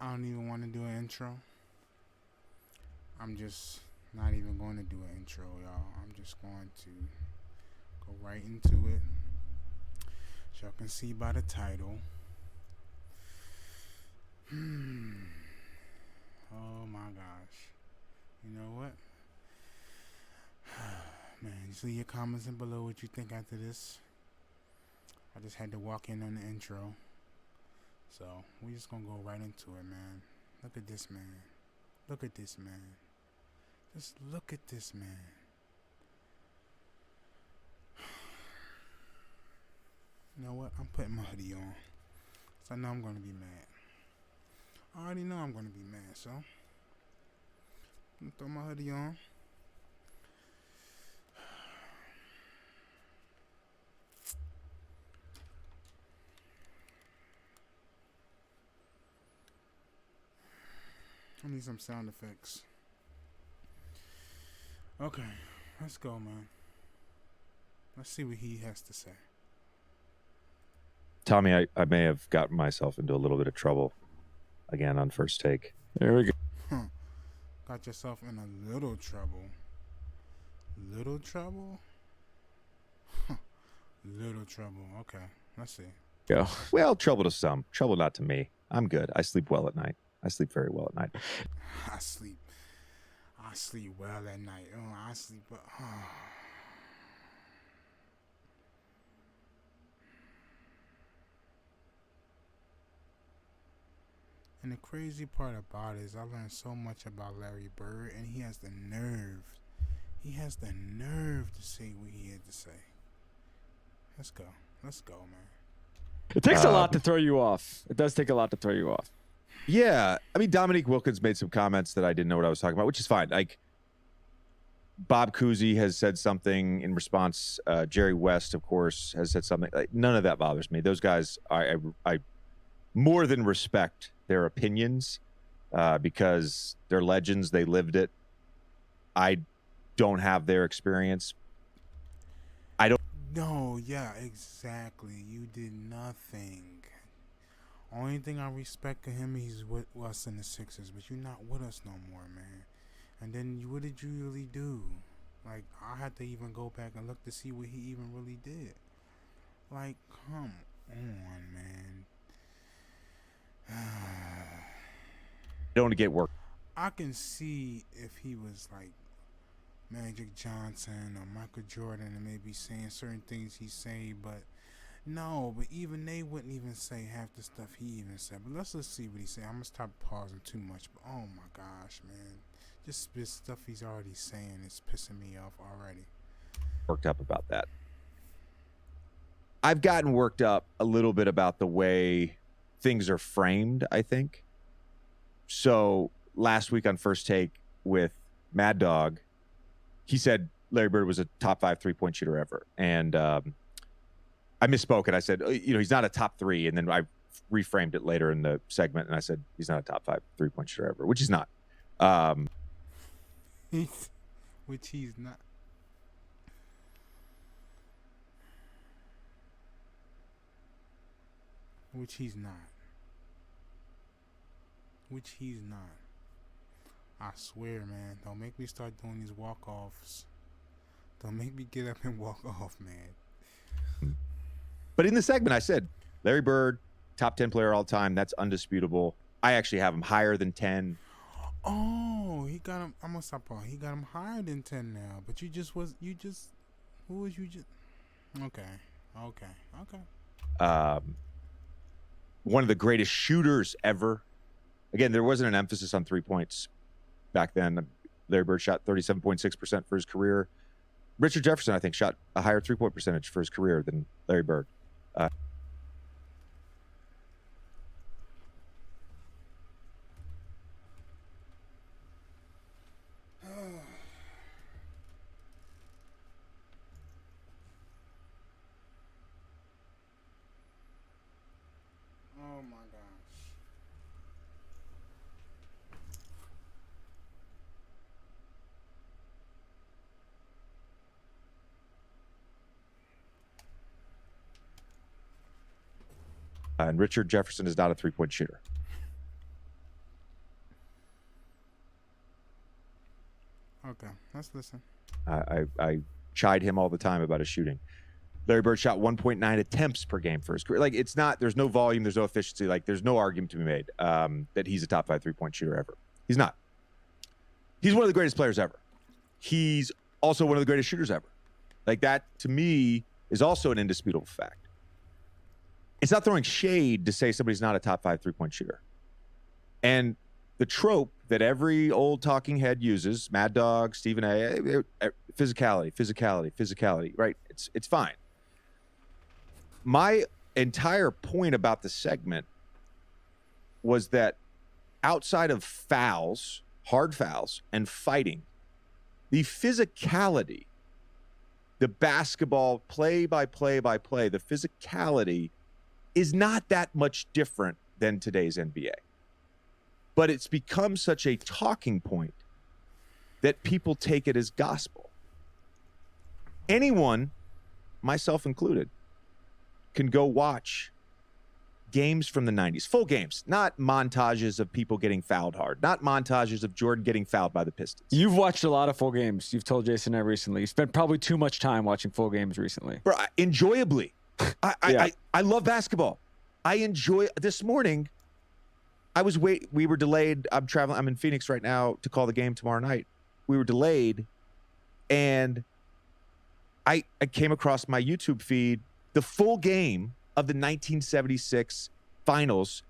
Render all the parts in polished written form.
I don't even want to do an intro. I'm just not even going to do an intro, y'all. I'm just going to go right into it. As y'all can see by the title. Oh my gosh. You know what? Man, just leave your comments in below what you think after this. I just had to walk in on the intro. So, we're just gonna go right into it, man. Look at this man. Look at this man. Just look at this man. You know what? I'm putting my hoodie on. So I know I'm gonna be mad. I already know I'm gonna be mad, so I'm gonna throw my hoodie on. I need some sound effects. Okay, let's go, man. Let's see what he has to say. Tommy, I may have gotten myself into a little bit of trouble again on First Take. There we go. Got yourself in a little trouble. Little trouble? Little trouble. Okay, let's see. Go. Well, trouble to some, trouble not to me. I'm good. I sleep well at night. I sleep very well at night. I sleep well at night. Oh, I sleep well. And the crazy part about it is I learned so much about Larry Bird, and he has the nerve. He has the nerve to say what he had to say. Let's go. Let's go, man. It takes a lot to throw you off. It does take a lot to throw you off. Yeah, I mean, Dominique Wilkins made some comments that I didn't know what I was talking about, which is fine. Like, Bob Cousy has said something in response. Jerry West, of course, has said something. Like, none of that bothers me. Those guys, I more than respect their opinions because they're legends. They lived it. I don't have their experience. I don't. No, yeah, exactly. You did nothing. Only thing I respect of him, he's with us in the Sixers, but you're not with us no more, man. And then what did you really do? Like, I had to even go back and look to see what he even really did. Like, come on, man. Don't get work. I can see if he was like Magic Johnson or Michael Jordan and maybe saying certain things he's saying, but no, but even they wouldn't even say half the stuff he even said. But let's just see what he said. I'm going to stop pausing too much. But oh my gosh, man. Just this stuff he's already saying is pissing me off already. Worked up about that. I've gotten worked up a little bit about the way things are framed, I think. So last week on First Take with Mad Dog, he said Larry Bird was a top 5 3-point shooter ever. And I misspoke and I said, you know, he's not a top 3. And then I reframed it later in the segment and I said, he's not a top 5 3-point shooter ever, which he's not. Which he's not. Which he's not. Which he's not. I swear, man. Don't make me start doing these walk-offs. Don't make me get up and walk off, man. But in the segment, I said, Larry Bird, top 10 player all time. That's undisputable. I actually have him higher than 10. Oh, he got him. I'm gonna stop on. He got him higher than 10 now. But who was you just? Okay. One of the greatest shooters ever. Again, there wasn't an emphasis on 3 points back then. Larry Bird shot 37.6% for his career. Richard Jefferson, I think, shot a higher 3-point percentage for his career than Larry Bird. Oh my gosh. And Richard Jefferson is not a 3-point shooter. Okay, let's listen. I chide him all the time about his shooting. Larry Bird shot 1.9 attempts per game for his career. Like, it's not, there's no volume, there's no efficiency. Like, there's no argument to be made that he's a top 5 3-point shooter ever. He's not. He's one of the greatest players ever. He's also one of the greatest shooters ever. Like, that, to me, is also an indisputable fact. It's not throwing shade to say somebody's not a top 5 3-point shooter. And the trope that every old talking head uses, Mad Dog, Stephen A, physicality, right? It's fine. My entire point about the segment was that outside of fouls, hard fouls, and fighting, the physicality, the basketball play-by-play, the physicality is not that much different than today's NBA. But it's become such a talking point that people take it as gospel. Anyone, myself included, can go watch games from the 90s, full games, not montages of people getting fouled hard, not montages of Jordan getting fouled by the Pistons. You've watched a lot of full games. You've told Jason that recently. You spent probably too much time watching full games recently. Bro, enjoyably. I love basketball. I enjoy. This morning, we were delayed. I'm traveling. I'm in Phoenix right now to call the game tomorrow night. We were delayed, and I came across my YouTube feed, the full game of the 1976 finals,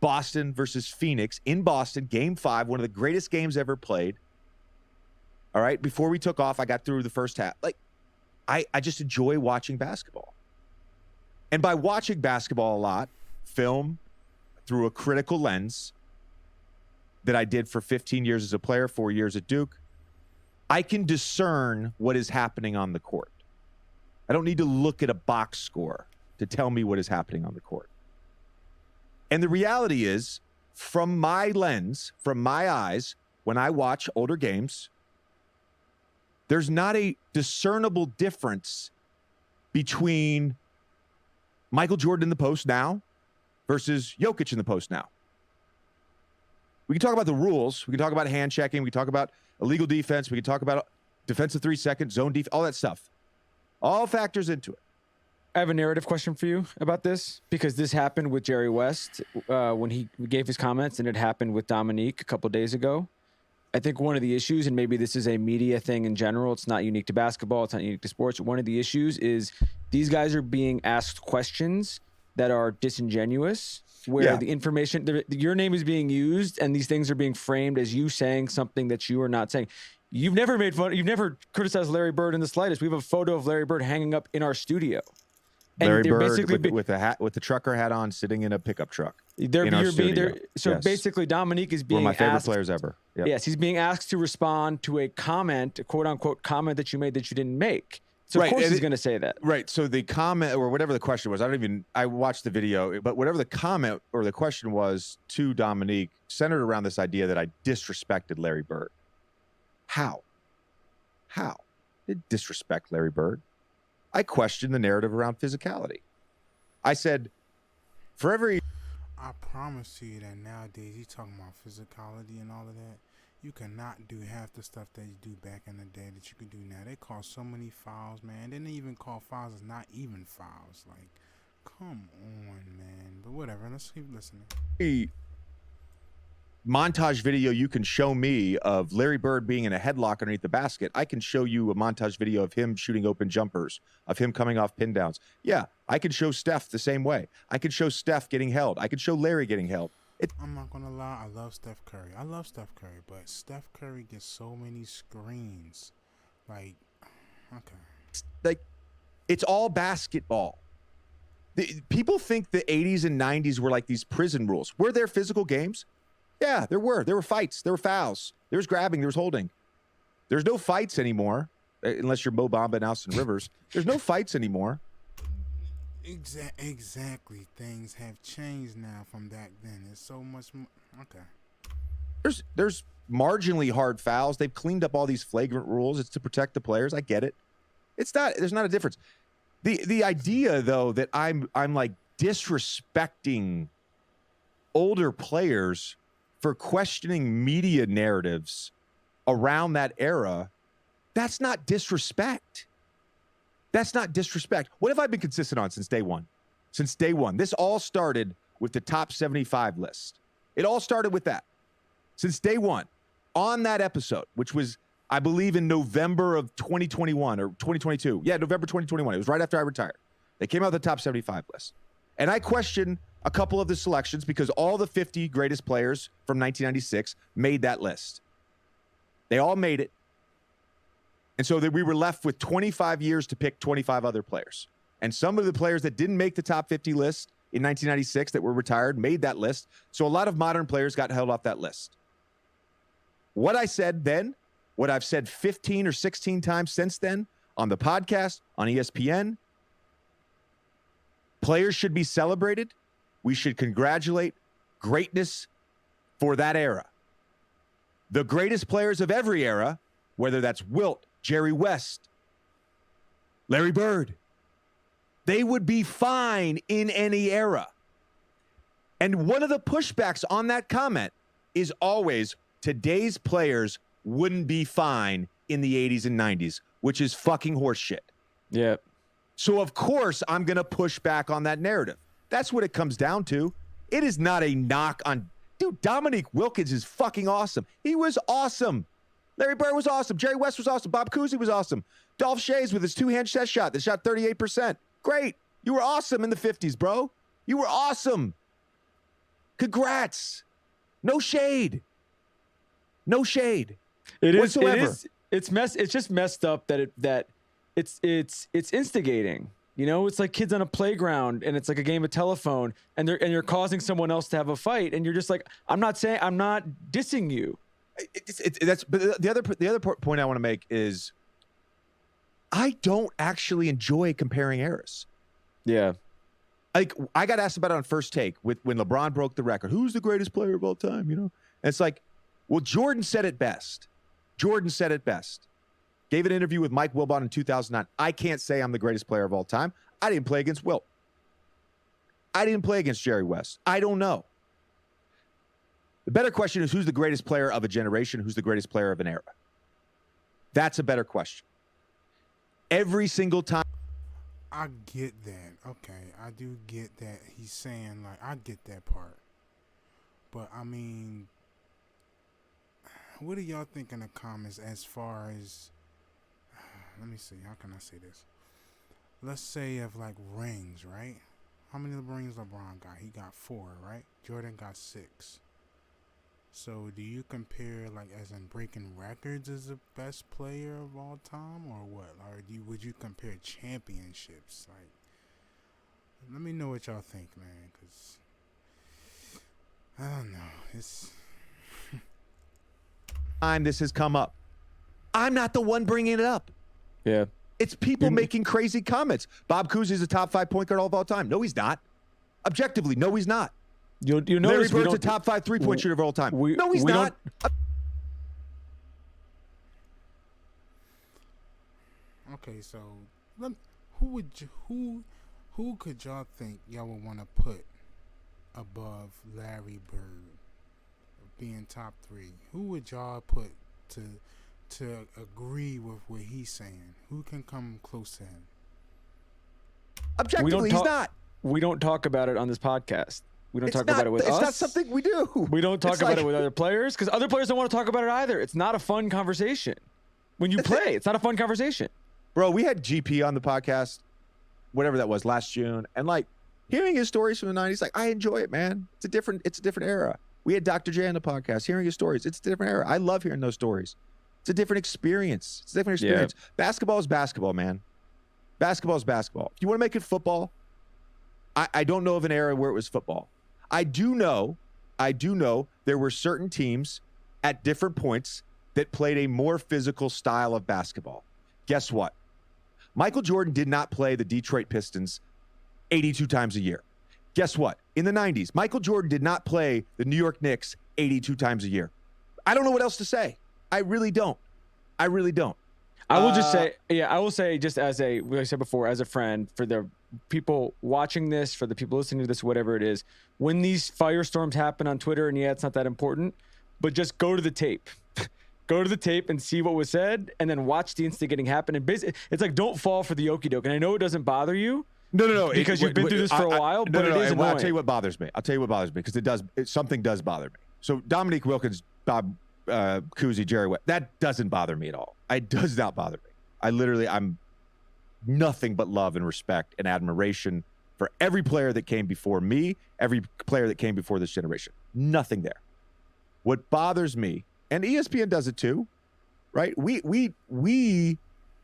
Boston versus Phoenix in Boston, game 5, one of the greatest games ever played. All right. Before we took off, I got through the first half. Like, I just enjoy watching basketball. And by watching basketball a lot, film through a critical lens that I did for 15 years as a player, 4 years at Duke, I can discern what is happening on the court. I don't need to look at a box score to tell me what is happening on the court. And the reality is, from my lens, from my eyes, when I watch older games, there's not a discernible difference between Michael Jordan in the post now versus Jokic in the post now. We can talk about the rules. We can talk about hand checking. We can talk about illegal defense. We can talk about defensive 3-second, zone defense, all that stuff. All factors into it. I have a narrative question for you about this, because this happened with Jerry West when he gave his comments, and it happened with Dominique a couple days ago. I think one of the issues, and maybe this is a media thing in general, it's not unique to basketball, it's not unique to sports. One of the issues is these guys are being asked questions that are disingenuous, where the information, your name is being used, and these things are being framed as you saying something that you are not saying. You've never made fun, you've never criticized Larry Bird in the slightest. We have a photo of Larry Bird hanging up in our studio. And Larry Bird with the trucker hat on, sitting in a pickup truck. Basically, Dominique is being one of my favorite asked, players ever. Yep. Yes, he's being asked to respond to a comment, a quote unquote comment that you made that you didn't make. So of course he's going to say that. Right. So the comment, or whatever the question was, I watched the video, but whatever the comment or the question was to Dominique centered around this idea that I disrespected Larry Bird. How? I didn't disrespect Larry Bird. I questioned the narrative around physicality. I said, for every... I promise you that nowadays, you talking about physicality and all of that, you cannot do half the stuff that you do back in the day that you could do now. They call so many fouls, man. They didn't even call fouls as not even fouls. Like, come on, man. But whatever, let's keep listening. Montage video you can show me of Larry Bird being in a headlock underneath the basket. I can show you a montage video of him shooting open jumpers, of him coming off pin downs. Yeah, I can show Steph the same way. I can show Steph getting held. I can show Larry getting held. I'm not going to lie, I love Steph Curry. But Steph Curry gets so many screens. Like, okay. Like, it's all basketball. People think the 80s and 90s were like these prison rules. Were there physical games? Yeah, there were. There were fights. There were fouls. There was grabbing. There was holding. There's no fights anymore, unless you're Mo Bamba and Austin Rivers. There's no fights anymore. Exactly. Things have changed now from back then. There's so much more. Okay. There's marginally hard fouls. They've cleaned up all these flagrant rules. It's to protect the players. I get it. It's not. There's not a difference. The idea, though, that I'm like disrespecting older players for questioning media narratives around that era, that's not disrespect. That's not disrespect. What have I been consistent on since day one? Since day one. This all started with the top 75 list. It all started with that. Since day one, on that episode, which was, I believe, in November of 2021 or 2022. Yeah, November 2021. It was right after I retired. They came out with the top 75 list. And I questioned a couple of the selections because all the 50 greatest players from 1996 made that list. They all made it. And so that we were left with 25 years to pick 25 other players. And some of the players that didn't make the top 50 list in 1996 that were retired made that list. So a lot of modern players got held off that list. What I said then, what I've said 15 or 16 times since then on the podcast, on ESPN, players should be celebrated. We should congratulate greatness for that era. The greatest players of every era, whether that's Wilt, Jerry West, Larry Bird, they would be fine in any era. And one of the pushbacks on that comment is always today's players wouldn't be fine in the 80s and 90s, which is fucking horseshit. Yeah. So, of course, I'm going to push back on that narrative. That's what it comes down to. It is not a knock on... Dude, Dominique Wilkins is fucking awesome. He was awesome. Larry Bird was awesome. Jerry West was awesome. Bob Cousy was awesome. Dolph Schayes with his two-hand chest shot that shot 38%. Great. You were awesome in the 50s, bro. You were awesome. Congrats. No shade. No shade. It whatsoever. is. It's just messed up that it's instigating. You know, it's like kids on a playground and it's like a game of telephone and you're causing someone else to have a fight and you're just like, I'm not dissing you. But the other point I want to make is I don't actually enjoy comparing eras. Yeah. Like I got asked about it on First Take when LeBron broke the record. Who's the greatest player of all time? You know, and it's like, well, Jordan said it best. Gave an interview with Mike Wilbon in 2009. I can't say I'm the greatest player of all time. I didn't play against Wilt. I didn't play against Jerry West. I don't know. The better question is who's the greatest player of a generation? Who's the greatest player of an era? That's a better question. Every single time. I get that. Okay, I do get that. He's saying, like, I get that part. But, I mean, what do y'all think in the comments as far as, let me see, how can I say this? Let's say of, like, rings, right? How many rings LeBron got? He got 4, right? Jordan got 6. So do you compare, like, as in breaking records as the best player of all time, or what? Or would you compare championships? Like, let me know what y'all think, man, because I don't know. It's time this has come up. I'm not the one bringing it up. Yeah. It's people making crazy comments. Bob Cousy is a top 5 point guard of all time. No, he's not. Objectively, no, he's not. You know, Larry Bird's a top 5 3-point shooter of all time. No, he's not. Okay, so who could y'all think y'all would want to put above Larry Bird being top 3? Who would y'all put to agree with what he's saying? Who can come close to him? Objectively, he's not. We don't talk about it on this podcast. We don't talk about it with us. It's not something we do. We don't talk about it with other players because other players don't want to talk about it either. It's not a fun conversation. When you play, it's not a fun conversation. Bro, we had GP on the podcast, whatever that was, last June, and like hearing his stories from the 90s, like I enjoy it, man. It's a different era. We had Dr. J on the podcast, hearing his stories. It's a different era. I love hearing those stories. It's a different experience. Yeah. Basketball is basketball, man. Basketball is basketball. If you want to make it football, I don't know of an era where it was football. I do know there were certain teams at different points that played a more physical style of basketball. Guess what? Michael Jordan did not play the Detroit Pistons 82 times a year. Guess what? In the 90s, Michael Jordan did not play the New York Knicks 82 times a year. I don't know what else to say. I really don't. I will just say, I will say just like I said before, as a friend, for the people watching this, for the people listening to this, whatever it is, when these firestorms happen on Twitter, and it's not that important, but just go to the tape. go to the tape and see what was said, and then watch the instigating happen. And basically, it's like, don't fall for the okie doke. And I know it doesn't bother you. No. Because you've been through this for a while, but it is annoying. I'll tell you what bothers me. Because something does bother me. So Dominique Wilkins, Bob Cousy, Jerry West, that doesn't bother me at all. It does not bother me. I'm nothing but love and respect and admiration for every player that came before me, every player that came before this generation. Nothing there. What bothers me, and ESPN does it too, right? We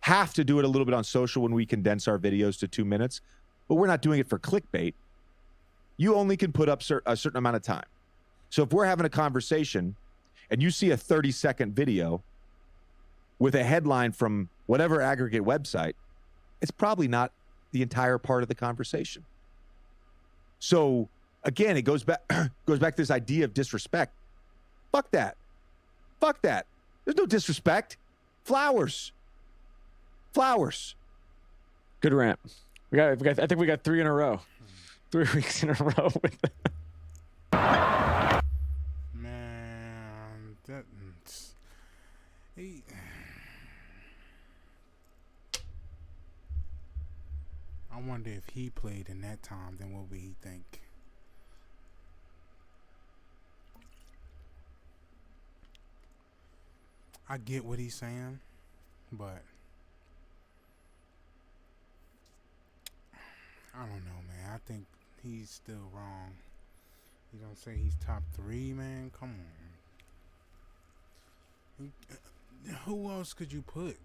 have to do it a little bit on social when we condense our videos to 2 minutes, but we're not doing it for clickbait. You only can put up a certain amount of time. So if we're having a conversation and you see a 30-second video with a headline from whatever aggregate website, it's probably not the entire part of the conversation. So again, it goes back to this idea of disrespect. Fuck that. There's no disrespect. Flowers. Good rant. I think we got 3 in a row. 3 weeks in a row with Man, I wonder if he played in that time, then what would he think? I get what he's saying, but I don't know, man. I think he's still wrong. You don't say he's top 3, man? Come on. Who else could you put?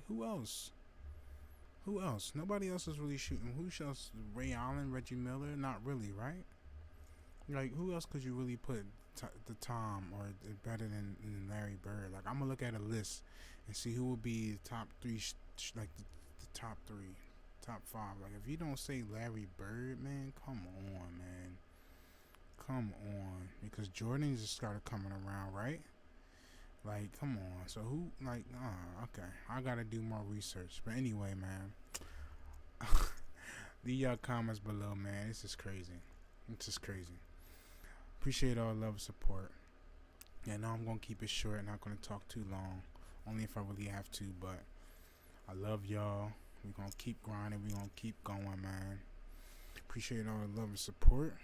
Who else? Nobody else is really shooting. Who else? Ray Allen, Reggie Miller? Not really, right? Who else could you really put the Tom or better than Larry Bird? I'm gonna look at a list and see who will be the top 3, the top 3, top 5. If you don't say Larry Bird, man, come on, man. Come on. Because Jordan just started coming around, right? Come on. So who, okay. I gotta do more research. But anyway, man. The comments below, man. It's just crazy. Appreciate all the love and support. Yeah, I know I'm gonna keep it short. Not gonna talk too long. Only if I really have to, but I love y'all. We're gonna keep grinding. We're gonna keep going, man. Appreciate all the love and support.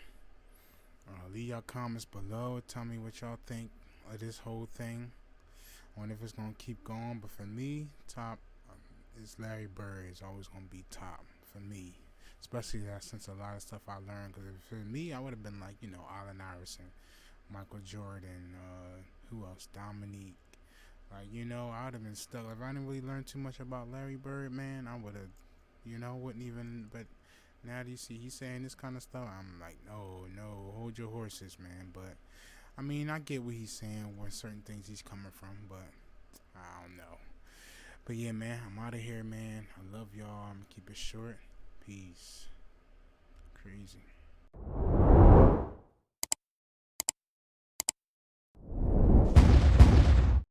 Leave y'all comments below. Tell me what y'all think of this whole thing. I wonder if it's gonna keep going. But for me, top is Larry Bird. Is always gonna be top for me. Especially since a lot of stuff I learned. Because for me, I would have been Allen Iverson, Michael Jordan, who else? Dominique. I would have been stuck. If I didn't really learn too much about Larry Bird, man, I would have, wouldn't even. But now that you see he's saying this kind of stuff, I'm like, no, hold your horses, man. But I mean, I get what he's saying, where certain things he's coming from, but I don't know. But yeah, man, I'm out of here, man. I love y'all. I'm gonna keep it short. Peace. Crazy.